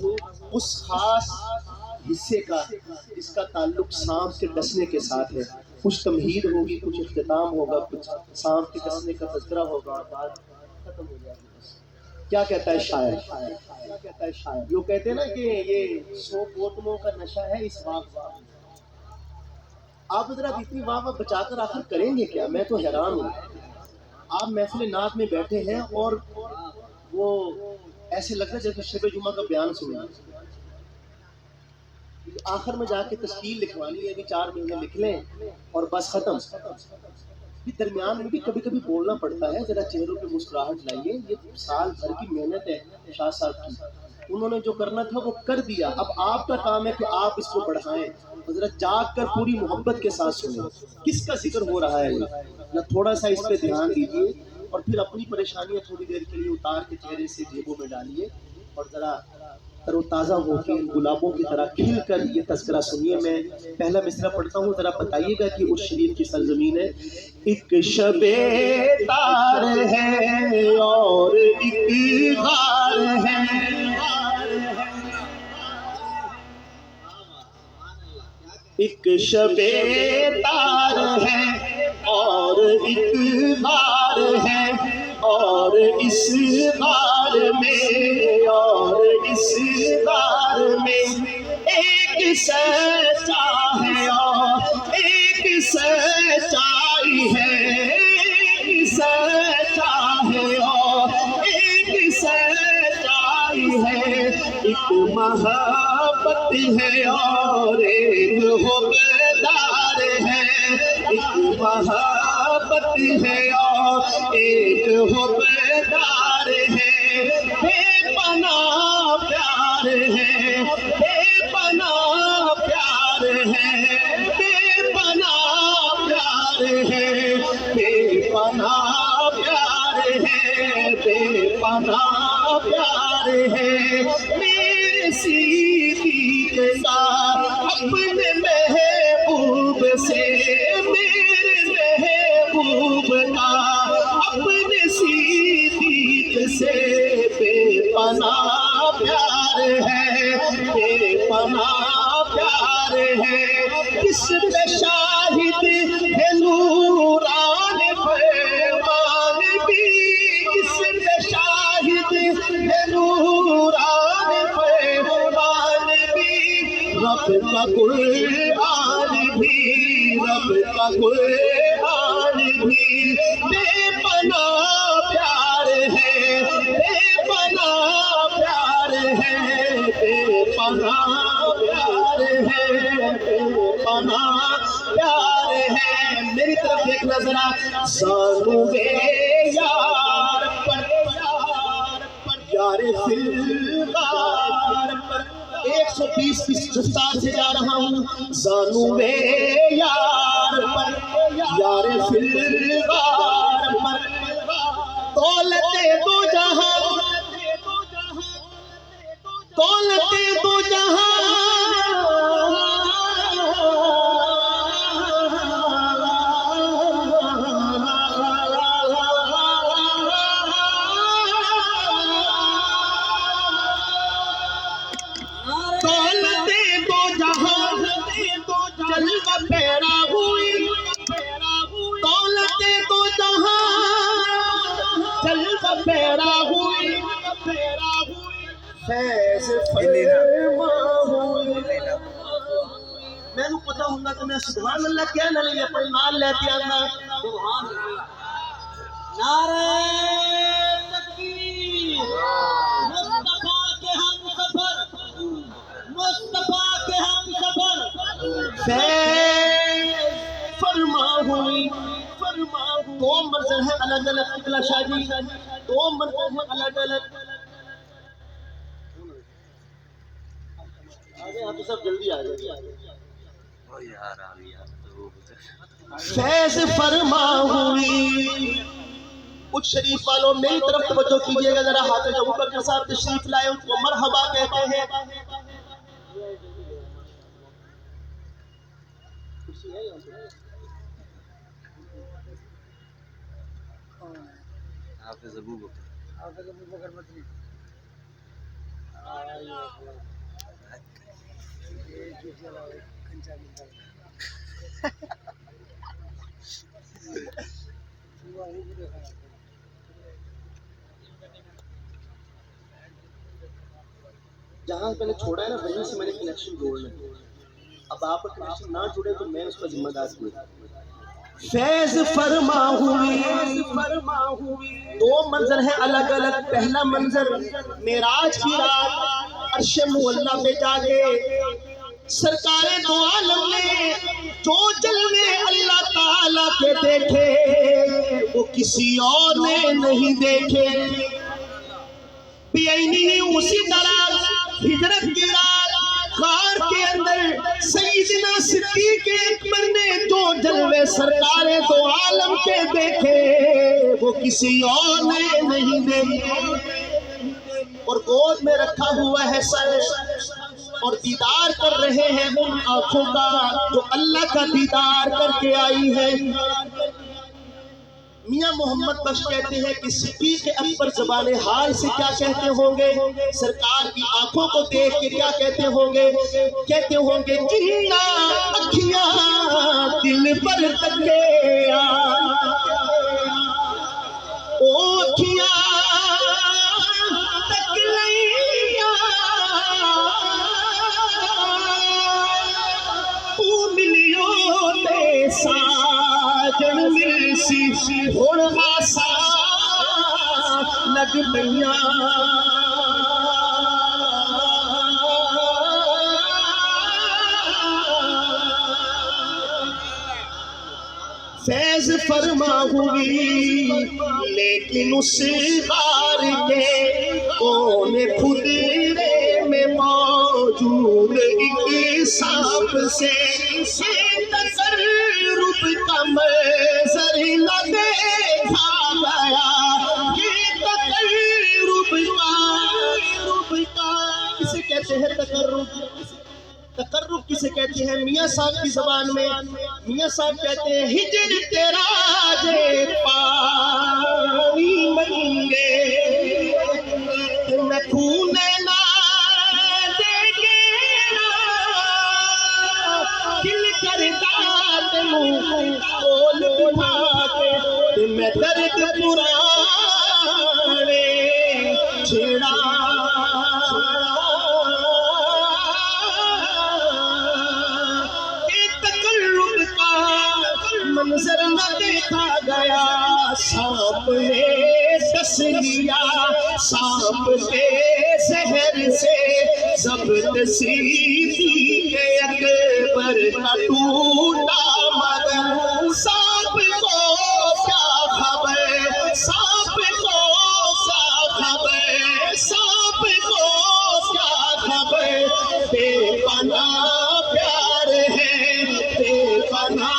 ہوں اس خاص حصے کا جس کا تعلق سانپ کے ڈسنے کے ساتھ ہے. کچھ تمہید ہوگی، کچھ اختتام ہوگا، کچھ سانپ کے ڈسنے کا تذکرہ ہوگا اور بات ختم ہو جائے گی. کیا کہتا ہے شاعر؟ کیا کہتا ہے شاعر؟ جو کہتے ہیں نا کہ یہ 100 بوتلوں کا نشہ ہے اس واہ. آپ حضرات اتنی واہ بچا کر آخر کریں گے کیا؟ میں تو حیران ہوں. آپ محفل نعت میں بیٹھے ہیں اور وہ ایسے لگتا ہے جیسے شب جمعہ کا بیان سنیں. آخر میں جا کے تشکیل لکھوانی ہے کہ 4 مہینے لکھ لیں اور بس ختم. درمیان میں بھی کبھی کبھی بولنا پڑتا ہے، ذرا چہروں پہ مسکراہٹ لائیے. یہ سال بھر کی محنت ہے شاہ صاحب کی، انہوں نے جو کرنا تھا وہ کر دیا. اب آپ کا کام ہے کہ آپ اس کو بڑھائیں. حضرت جاگ کر پوری محبت کے ساتھ سنیں کس کا ذکر ہو رہا ہے. نہ تھوڑا سا اس پہ دھیان دیجیے اور پھر اپنی پریشانیاں تھوڑی دیر کے لیے اتار کے چہرے سے جیبوں میں ڈالیے اور ذرا تر و تازہ ہو کے گلابوں کی طرح کھل کر یہ تذکرہ سنیے. میں پہلا مصرع پڑھتا ہوں، ذرا بتائیے گا کہ اس شریف کی سرزمین ہے. ایک شب تار ہے اور ایک غار ہے، ایک شب تار ہے اور ایک غار ہے، اور اس غار میں ایک سچا ہے اور ایک سچائی ہے، ایک سچا ہے اور ایک سچائی ہے. ایک محبت ہے اور ایک حقدار ہے، ایک محبت ہے اور ایک حقدار ہے. بے پناہ پیار ہے، بے پناہ پیار ہے، بے پناہ پیار ہے، بے پناہ پیار ہے، بے پناہ پیار ہے. میرے صدیق کا اپنے محبوب سے، میرے محبوب کا اپنے صدیق سے بے پناہ پیار ہے، بے پناہ پیار ہے. کس پہ شاہد ہے نوران فرمان بھی، کس پہ شاہد ہے نوران فرمان بھی. رب کا قرآن بھی، رب کا قرآن بھی بے پناہ پیار ہے، بے پناہ پیار ہے، بے پناہ پیار ہے، بے پناہ پیار ہے. میری طرف دیکھنا ذرا. سانوے یار پر یار فلغار پر 120 کی رفتار سے جا رہا ہوں. سانوے یار پر یار فلغار پر دولت دو جہاں، دولت دو جہاں جلوہ پیرا ہوئی، دولت تو جہاں جلوہ پیرا ہوئی، فیض فرما ہوئی. میں نے پتا ہوں گا کہ میں سبحان اللہ کیا نہ لے اپنے نال لیتے آنا. سبحان اللہ. نعرہ تکبیر. مصطفیٰ کے ہم سفر، مصطفیٰ کے ہم سفر. فیض فرما ہوئی، دو منظر ہے الگ الگ. قبلہ شاہ جی دو منظر ہے الگ الگ. آگے آپ سب جلدی آ جائے. فیض فرما ہوئی. کچھ شریف والوں میری طرف توجہ کیجئے گا ذرا. حافظ ابوبکر صاحب تشریف لائے، ان کو مرحبا کہتے ہیں. حافظ ابوبکر مدنی. جہاں میں نے چھوڑا ہے نا وہیں سے میں نے کنیکشن جوڑنا ہے. اب آپ کا کنیکشن نہ جڑے تو میں اس کا ذمہ دار ہوں. فیض فرما ہوئی دو منظر ہیں الگ الگ. پہلا منظر معراج کی رات عرش معلیٰ پہ جا کے سرکار دو عالم نے جو جلوے اللہ تعالیٰ کے دیکھے وہ کسی اور نے نہیں دیکھے. اسی طرح ہجرت کی رات غار کے اندر سیدنا صدیق اکبر نے جو جلوے سرکار دو عالم کے دیکھے وہ کسی اور نے نہیں دیکھے. اور گود میں رکھا ہوا ہے سر اور دیدار کر رہے ہیں ان آنکھوں کا جو اللہ کا دیدار کر کے آئی ہے. میاں محمد بخش کہتے ہیں کہ صدیق اکبر زبان حال سے کیا کہتے ہوں گے, سرکار کی آنکھوں کو دیکھ کے کیا کہتے ہوں گے؟ کہتے ہوں گے جنہ اکھیاں دل پر تکیا او اکھیاں تکلیا او ملیوں دے ساجن ملسی ہون آسا لگ پئیاں. فیض فرما ہوئی لیکن اس غار کے کونے خدرے میں موجود ایک سانپ سے تصرف کا منظر نہ دیکھا گیا. یہ تقرب کا کسے کہتے ہیں؟ تقرب کسے کہتے ہیں؟ میاں صاحب کی زبان میں میاں صاحب کہتے ہیں ہجر تیرا جے پانی منگے میں خون نہ دیکھے دل کرتا تمہیں بول بھاتے میں درد پرانے چھڑا منظر نہ دیکھا گیا. سانپ نے ڈس لیا سانپ کے زہر سے ضبط صدیق اکبر کا ٹوٹا مگر. سانپ کو کیا خبر, سانپ کو کیا خبر, سانپ کو کیا خبر. بے پناہ پیار ہے, بے پناہ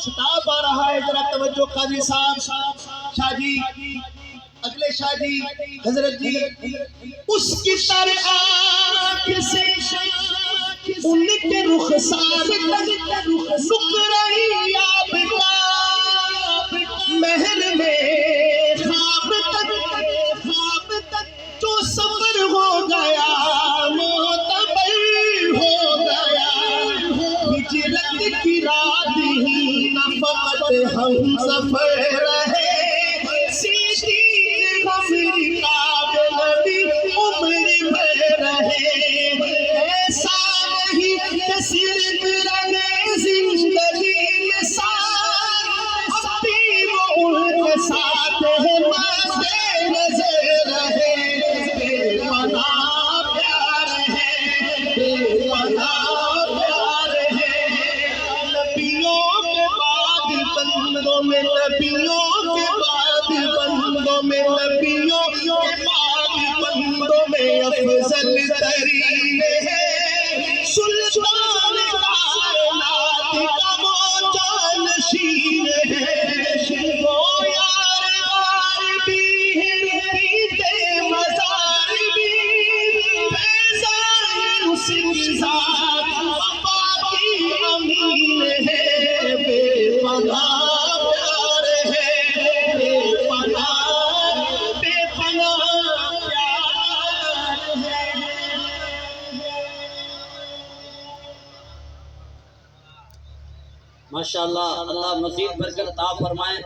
شتاب آ رہا ہے. ذرا توجہ قاضی صاحب, شاہ جی, اگلے شاہ جی, حضرت جی. اس کی طرح آنکھ سے ان کے رخسار تک رک رہی آبتا محل میں خواب تک جو سفر ہو گیا معتبر ہو گیا. ہجرت کی رات ہی نہ فقط ہم سفر رہے صدیق ہماری قابل عمر میں رہے. ایسا نہیں کہ صرف رہے زندگی میں ساتھ اب بھی وہ ان کے ساتھ ماشاءاللہ، اللہ مزید برکت عطا فرمائے۔